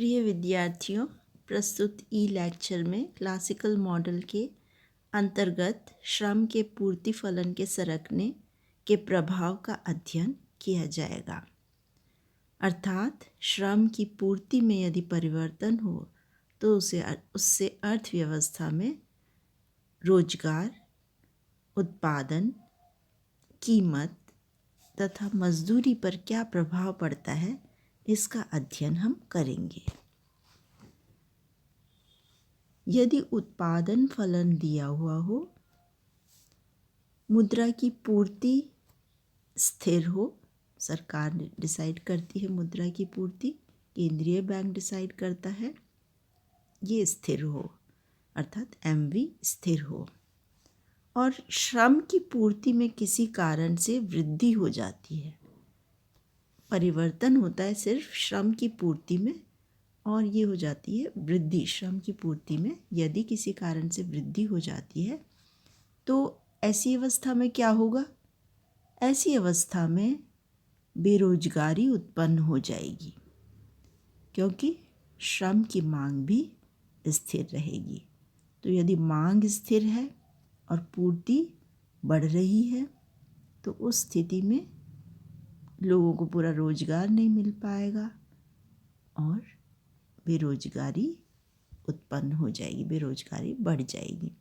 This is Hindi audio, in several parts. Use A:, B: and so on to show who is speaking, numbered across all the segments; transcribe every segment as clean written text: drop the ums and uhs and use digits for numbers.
A: प्रिय विद्यार्थियों, प्रस्तुत ई लेक्चर में क्लासिकल मॉडल के अंतर्गत श्रम के पूर्ति फलन के सरकने के प्रभाव का अध्ययन किया जाएगा। अर्थात श्रम की पूर्ति में यदि परिवर्तन हो तो उससे अर्थव्यवस्था में रोजगार, उत्पादन, कीमत तथा मजदूरी पर क्या प्रभाव पड़ता है, इसका अध्ययन हम करेंगे। यदि उत्पादन फलन दिया हुआ हो, मुद्रा की पूर्ति स्थिर हो, सरकार डिसाइड करती है मुद्रा की पूर्ति, केंद्रीय बैंक डिसाइड करता है, ये स्थिर हो अर्थात MV स्थिर हो, और श्रम की पूर्ति में किसी कारण से वृद्धि हो जाती है। परिवर्तन होता है सिर्फ श्रम की पूर्ति में, और ये हो जाती है वृद्धि श्रम की पूर्ति में। यदि किसी कारण से वृद्धि हो जाती है तो ऐसी अवस्था में क्या होगा? ऐसी अवस्था में बेरोजगारी उत्पन्न हो जाएगी, क्योंकि श्रम की मांग भी स्थिर रहेगी। तो यदि मांग स्थिर है और पूर्ति बढ़ रही है तो उस स्थिति में लोगों को पूरा रोजगार नहीं मिल पाएगा और बेरोजगारी उत्पन्न हो जाएगी, बेरोजगारी बढ़ जाएगी।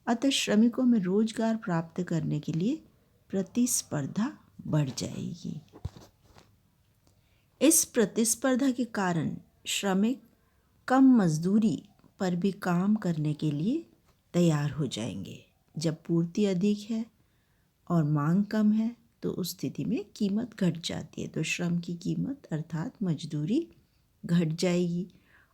A: अतः श्रमिकों में रोजगार प्राप्त करने के लिए प्रतिस्पर्धा बढ़ जाएगी। इस प्रतिस्पर्धा के कारण श्रमिक कम मजदूरी पर भी काम करने के लिए तैयार हो जाएंगे। जब पूर्ति अधिक है और मांग कम है तो उस स्थिति में कीमत घट जाती है, तो श्रम की कीमत अर्थात मजदूरी घट जाएगी।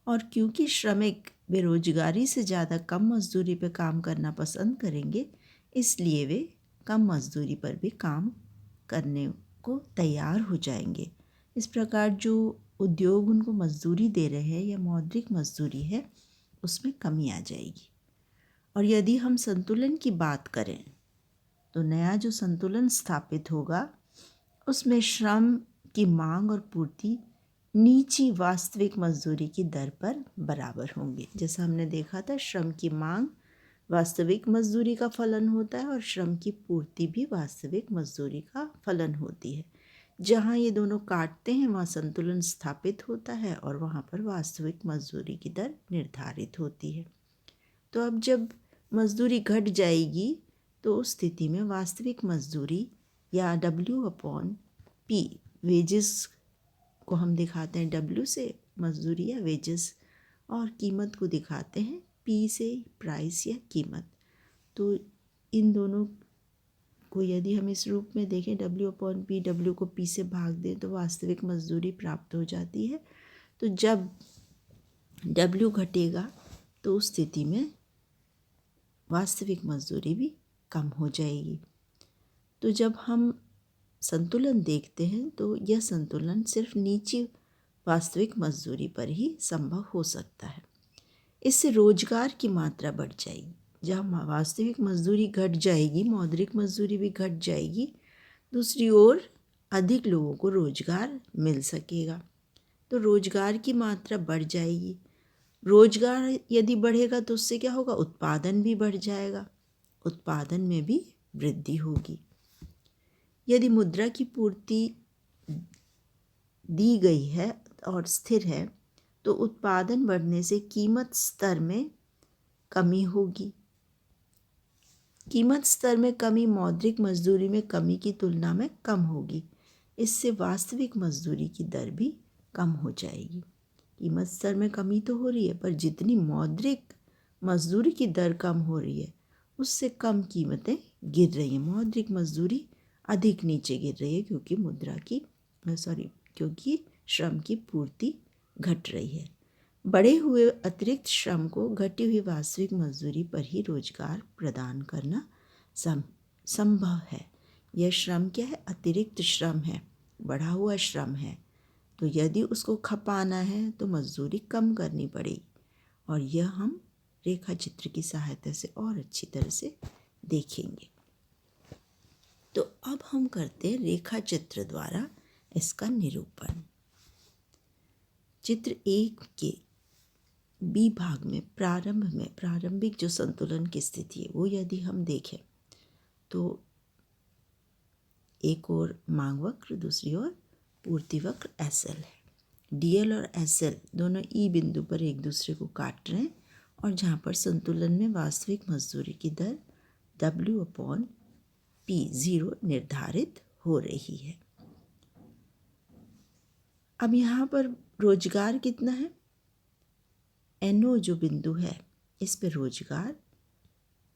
A: और क्योंकि श्रमिक बेरोजगारी से ज़्यादा कम मजदूरी पर काम करना पसंद करेंगे, इसलिए वे कम मजदूरी पर भी काम करने को तैयार हो जाएंगे। इस प्रकार जो उद्योग उनको मजदूरी दे रहे हैं या मौद्रिक मजदूरी है, उसमें कमी आ जाएगी। और यदि हम संतुलन की बात करें तो नया जो संतुलन स्थापित होगा उसमें श्रम की मांग और पूर्ति नीची वास्तविक मजदूरी की दर पर बराबर होंगे। जैसा हमने देखा था, श्रम की मांग वास्तविक मजदूरी का फलन होता है और श्रम की पूर्ति भी वास्तविक मजदूरी का फलन होती है। जहाँ ये दोनों काटते हैं वहाँ संतुलन स्थापित होता है और वहाँ पर वास्तविक मजदूरी की दर निर्धारित होती है। तो अब जब मजदूरी घट जाएगी तो उस स्थिति में वास्तविक मजदूरी या W/P वेजेस को हम दिखाते हैं W से मजदूरी या वेजेस, और कीमत को दिखाते हैं P से प्राइस या कीमत। तो इन दोनों को यदि हम इस रूप में देखें W/P, W को P से भाग दें तो वास्तविक मजदूरी प्राप्त हो जाती है। तो जब W घटेगा तो उस स्थिति में वास्तविक मजदूरी भी कम हो जाएगी। तो जब हम संतुलन देखते हैं तो यह संतुलन सिर्फ नीची वास्तविक मजदूरी पर ही संभव हो सकता है। इससे रोजगार की मात्रा बढ़ जाएगी। जहाँ वास्तविक मजदूरी घट जाएगी, मौद्रिक मजदूरी भी घट जाएगी, दूसरी ओर अधिक लोगों को रोजगार मिल सकेगा, तो रोजगार की मात्रा बढ़ जाएगी। रोजगार यदि बढ़ेगा तो उससे क्या होगा? उत्पादन भी बढ़ जाएगा, उत्पादन में भी वृद्धि होगी। यदि मुद्रा की पूर्ति दी गई है और स्थिर है तो उत्पादन बढ़ने से कीमत स्तर में कमी होगी। कीमत स्तर में कमी मौद्रिक मजदूरी में कमी की तुलना में कम होगी। इससे वास्तविक मजदूरी की दर भी कम हो जाएगी। कीमत स्तर में कमी तो हो रही है, पर जितनी मौद्रिक मजदूरी की दर कम हो रही है उससे कम कीमतें गिर रही हैं। मौद्रिक मजदूरी अधिक नीचे गिर रही है क्योंकि श्रम की पूर्ति घट रही है। बढ़े हुए अतिरिक्त श्रम को घटी हुई वास्तविक मजदूरी पर ही रोजगार प्रदान करना संभव है। यह श्रम क्या है? अतिरिक्त श्रम है, बढ़ा हुआ श्रम है। तो यदि उसको खपाना है तो मजदूरी कम करनी पड़ेगी, और यह हम रेखा चित्र की सहायता से और अच्छी तरह से देखेंगे। तो अब हम करते हैं रेखा चित्र द्वारा इसका निरूपण। चित्र 1 के बी भाग में प्रारंभिक जो संतुलन की स्थिति है वो यदि हम देखें तो एक और मांग वक्र, दूसरी ओर पूर्ति वक्र एसएल है। डीएल और एसएल दोनों ई बिंदु पर एक दूसरे को काट रहे हैं और जहाँ पर संतुलन में वास्तविक मजदूरी की दर W/P0 निर्धारित हो रही है। अब यहाँ पर रोजगार कितना है? NO जो बिंदु है इस पे रोजगार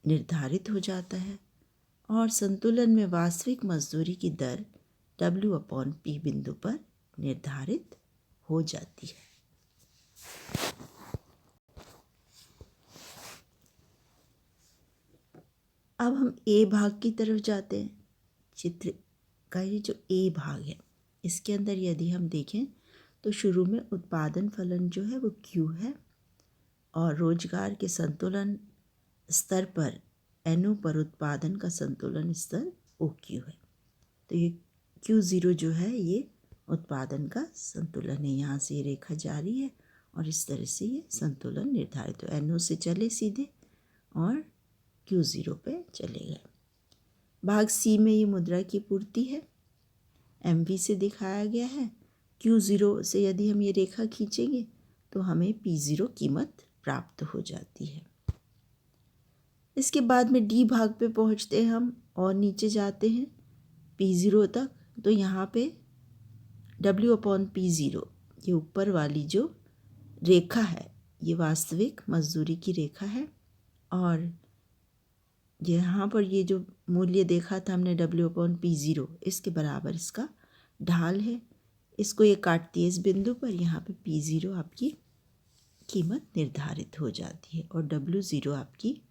A: निर्धारित हो जाता है और संतुलन में वास्तविक मजदूरी की दर W/P बिंदु पर निर्धारित हो जाती है। अब हम ए भाग की तरफ जाते हैं। चित्र का ये जो ए भाग है इसके अंदर यदि हम देखें तो शुरू में उत्पादन फलन जो है वो Q है और रोजगार के संतुलन स्तर पर NO पर उत्पादन का संतुलन स्तर OQ है। तो ये Q0 जो है ये उत्पादन का संतुलन है। यहाँ से ये रेखा जारी है और इस तरह से ये संतुलन निर्धारित हो। NO से चले सीधे और Q0 पे चले गए। भाग सी में ये मुद्रा की पूर्ति है, MV से दिखाया गया है। Q0 से यदि हम ये रेखा खींचेंगे तो हमें P0 कीमत प्राप्त हो जाती है। इसके बाद में डी भाग पे पहुंचते हैं हम और नीचे जाते हैं P0 तक। तो यहाँ पे W/P0 ये ऊपर वाली जो रेखा है ये वास्तविक मजदूरी की रेखा है और यहाँ पर ये जो मूल्य देखा था हमने W/P0 इसके बराबर इसका ढाल है। इसको ये काटती है इस बिंदु पर, यहाँ पे P0 आपकी कीमत निर्धारित हो जाती है और W0 आपकी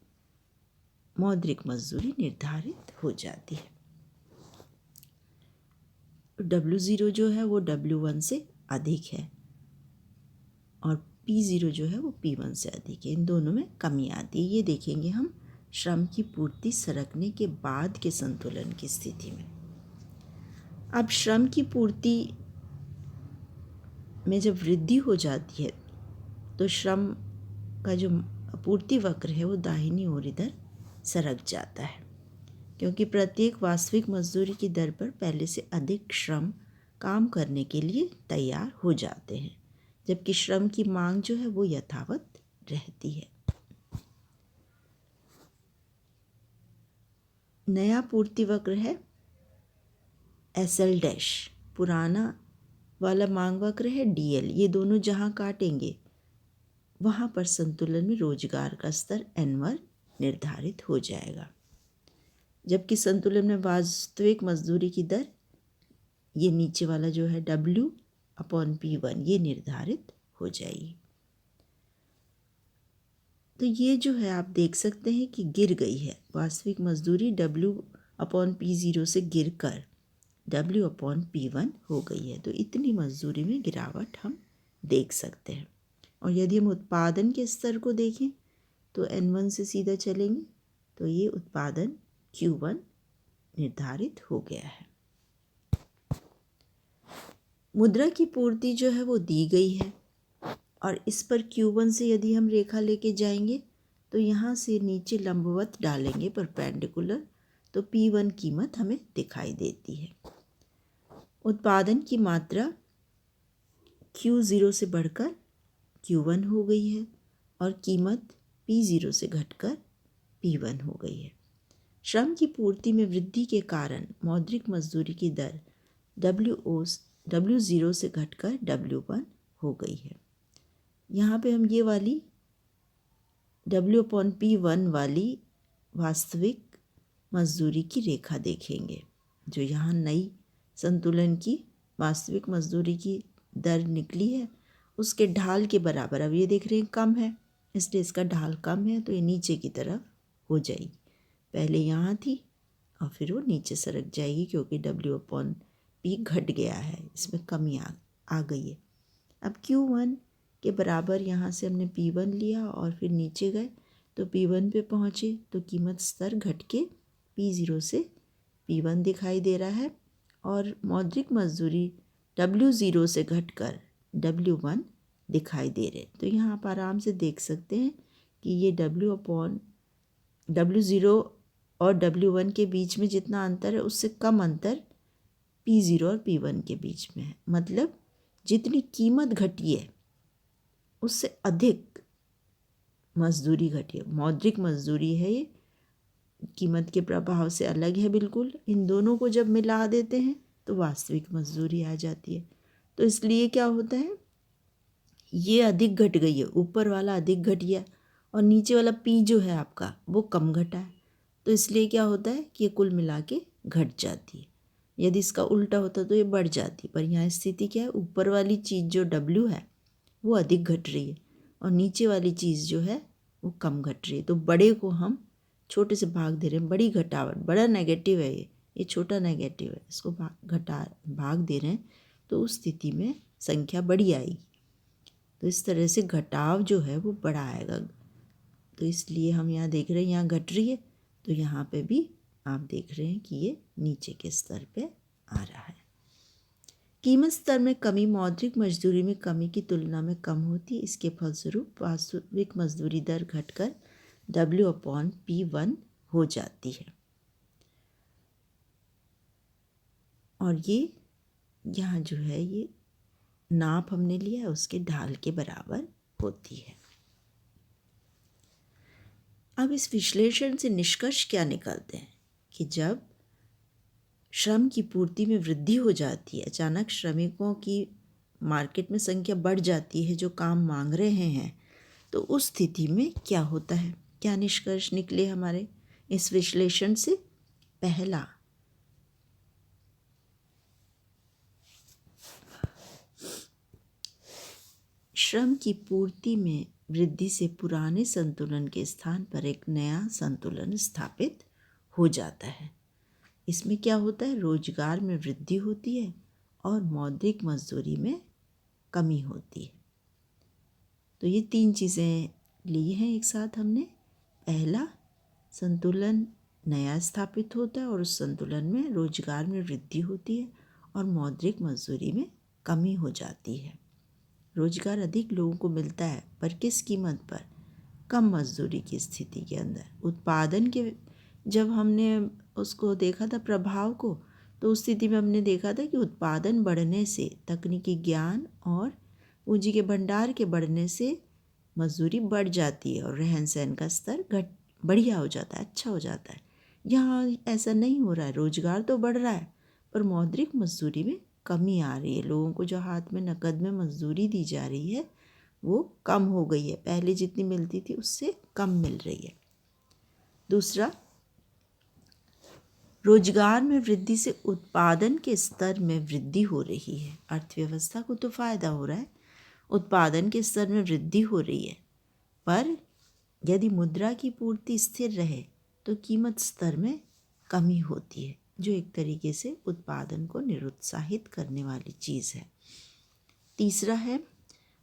A: मौद्रिक मजदूरी निर्धारित हो जाती है। W0 जो है वो W1 से अधिक है और P0 जो है वो P1 से अधिक है। इन दोनों में कमी आती है। ये देखेंगे हम श्रम की पूर्ति सरकने के बाद के संतुलन की स्थिति में। अब श्रम की पूर्ति में जब वृद्धि हो जाती है तो श्रम का जो पूर्ति वक्र है वो दाहिनी ओर इधर सरक जाता है, क्योंकि प्रत्येक वास्तविक मजदूरी की दर पर पहले से अधिक श्रम काम करने के लिए तैयार हो जाते हैं, जबकि श्रम की मांग जो है वो यथावत रहती है। नया पूर्ति वक्र है SL', पुराना वाला मांग वक्र है DL। ये दोनों जहाँ काटेंगे वहाँ पर संतुलन में रोजगार का स्तर N1 निर्धारित हो जाएगा, जबकि संतुलन में वास्तविक मजदूरी की दर ये नीचे वाला जो है W/P1 ये निर्धारित हो जाएगी। तो ये जो है आप देख सकते हैं कि गिर गई है वास्तविक मजदूरी W/P0 से गिरकर W/P1 हो गई है। तो इतनी मजदूरी में गिरावट हम देख सकते हैं। और यदि हम उत्पादन के स्तर को देखें तो N1 से सीधा चलेंगे तो ये उत्पादन Q1 निर्धारित हो गया है। मुद्रा की पूर्ति जो है वो दी गई है और इस पर Q1 से यदि हम रेखा लेके जाएंगे तो यहाँ से नीचे लंबवत डालेंगे परपेंडिकुलर, तो P1 कीमत हमें दिखाई देती है। उत्पादन की मात्रा Q0 से बढ़कर Q1 हो गई है और कीमत P0 से घटकर P1 हो गई है। श्रम की पूर्ति में वृद्धि के कारण मौद्रिक मजदूरी की दर W0 से घटकर W1 हो गई है। यहाँ पे हम ये वाली W/P1 वाली वास्तविक मजदूरी की रेखा देखेंगे, जो यहाँ नई संतुलन की वास्तविक मजदूरी की दर निकली है उसके ढाल के बराबर। अब ये देख रहे हैं कम है, इसलिए इसका ढाल कम है तो ये नीचे की तरफ हो जाएगी। पहले यहाँ थी और फिर वो नीचे सरक जाएगी क्योंकि W/P घट गया है, इसमें कमी आ गई है। अब Q1 के बराबर यहाँ से हमने P1 लिया और फिर नीचे गए तो P1 पे पहुँचे तो कीमत स्तर घट के P0 से P1 दिखाई दे रहा है और मौद्रिक मजदूरी W0 से घटकर W1 दिखाई दे रहे हैं। तो यहाँ आप आराम से देख सकते हैं कि ये W0 और W1 के बीच में जितना अंतर है उससे कम अंतर P0 और P1 के बीच में है। मतलब जितनी कीमत घटी है उससे अधिक मजदूरी घटी है। मौद्रिक मजदूरी है ये, कीमत के प्रभाव से अलग है बिल्कुल। इन दोनों को जब मिला देते हैं तो वास्तविक मजदूरी आ जाती है। तो इसलिए क्या होता है, ये अधिक घट गई है, ऊपर वाला अधिक घट गया और नीचे वाला P जो है आपका वो कम घटा है। तो इसलिए क्या होता है कि ये कुल मिला के घट जाती है। यदि इसका उल्टा होता तो ये बढ़ जाती, पर यहाँ स्थिति क्या है, ऊपर वाली चीज़ जो W है वो अधिक घट रही है और नीचे वाली चीज़ जो है वो कम घट रही है। तो बड़े को हम छोटे से भाग दे रहे हैं, बड़ी घटावट, बड़ा नेगेटिव है ये छोटा नेगेटिव है, इसको भाग दे रहे हैं तो उस स्थिति में संख्या बड़ी आएगी। तो इस तरह से घटाव जो है वो बड़ा आएगा। तो इसलिए हम यहाँ देख रहे हैं यहाँ घट रही है, तो यहाँ पे भी आप देख रहे हैं कि ये नीचे के स्तर पे आ रहा है। कीमत स्तर में कमी मौद्रिक मजदूरी में कमी की तुलना में कम होती है। इसके फलस्वरूप वास्तविक मजदूरी दर घटकर W/P1 हो जाती है और ये यहाँ जो है ये नाप हमने लिया है उसके ढाल के बराबर होती है। अब इस विश्लेषण से निष्कर्ष क्या निकलते हैं कि जब श्रम की पूर्ति में वृद्धि हो जाती है, अचानक श्रमिकों की मार्केट में संख्या बढ़ जाती है जो काम मांग रहे हैं, तो उस स्थिति में क्या होता है, क्या निष्कर्ष निकले हमारे इस विश्लेषण से। पहला, श्रम की पूर्ति में वृद्धि से पुराने संतुलन के स्थान पर एक नया संतुलन स्थापित हो जाता है। इसमें क्या होता है, रोजगार में वृद्धि होती है और मौद्रिक मजदूरी में कमी होती है। तो ये तीन चीज़ें ली हैं एक साथ हमने। पहला, संतुलन नया स्थापित होता है और उस संतुलन में रोजगार में वृद्धि होती है और मौद्रिक मजदूरी में कमी हो जाती है। रोजगार अधिक लोगों को मिलता है, पर किस कीमत पर, कम मजदूरी की स्थिति के अंदर। उत्पादन के जब हमने उसको देखा था प्रभाव को, तो उस स्थिति में हमने देखा था कि उत्पादन बढ़ने से, तकनीकी ज्ञान और पूंजी के भंडार के बढ़ने से मजदूरी बढ़ जाती है और रहन सहन का स्तर बढ़िया हो जाता है, अच्छा हो जाता है। यहाँ ऐसा नहीं हो रहा है, रोजगार तो बढ़ रहा है पर मौद्रिक मजदूरी में कमी आ रही है। लोगों को जो हाथ में नकद में मजदूरी दी जा रही है वो कम हो गई है, पहले जितनी मिलती थी उससे कम मिल रही है। दूसरा, रोजगार में वृद्धि से उत्पादन के स्तर में वृद्धि हो रही है। अर्थव्यवस्था को तो फायदा हो रहा है, उत्पादन के स्तर में वृद्धि हो रही है, पर यदि मुद्रा की पूर्ति स्थिर रहे तो कीमत स्तर में कमी होती है, जो एक तरीके से उत्पादन को निरुत्साहित करने वाली चीज़ है। तीसरा है,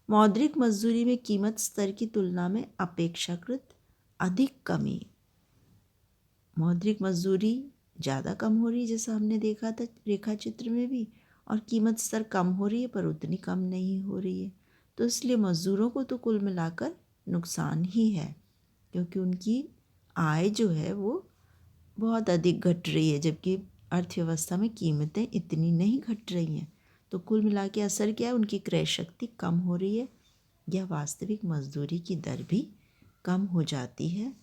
A: मौद्रिक मजदूरी में कीमत स्तर की तुलना में अपेक्षाकृत अधिक कमी। मौद्रिक मजदूरी ज़्यादा कम हो रही है, जैसा हमने देखा था रेखा चित्र में भी, और कीमत स्तर कम हो रही है पर उतनी कम नहीं हो रही है। तो इसलिए मज़दूरों को तो कुल मिलाकर नुकसान ही है, क्योंकि उनकी आय जो है वो बहुत अधिक घट रही है, जबकि अर्थव्यवस्था में कीमतें इतनी नहीं घट रही हैं। तो कुल मिला के असर क्या है, उनकी क्रय शक्ति कम हो रही है या वास्तविक मजदूरी की दर भी कम हो जाती है।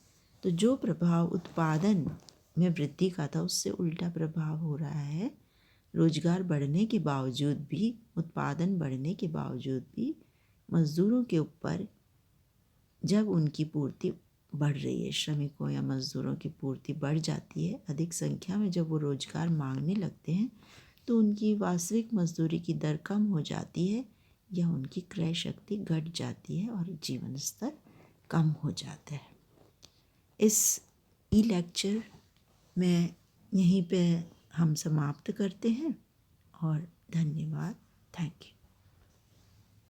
A: तो जो प्रभाव उत्पादन में वृद्धि का था उससे उल्टा प्रभाव हो रहा है। रोजगार बढ़ने के बावजूद भी, उत्पादन बढ़ने के बावजूद भी मजदूरों के ऊपर जब उनकी पूर्ति बढ़ रही है, श्रमिकों या मजदूरों की पूर्ति बढ़ जाती है, अधिक संख्या में जब वो रोजगार मांगने लगते हैं तो उनकी वास्तविक मजदूरी की दर कम हो जाती है या उनकी क्रय शक्ति घट जाती है और जीवन स्तर कम हो जाता है। इस लेक्चर में यहीं पे हम समाप्त करते हैं और धन्यवाद। Thank you.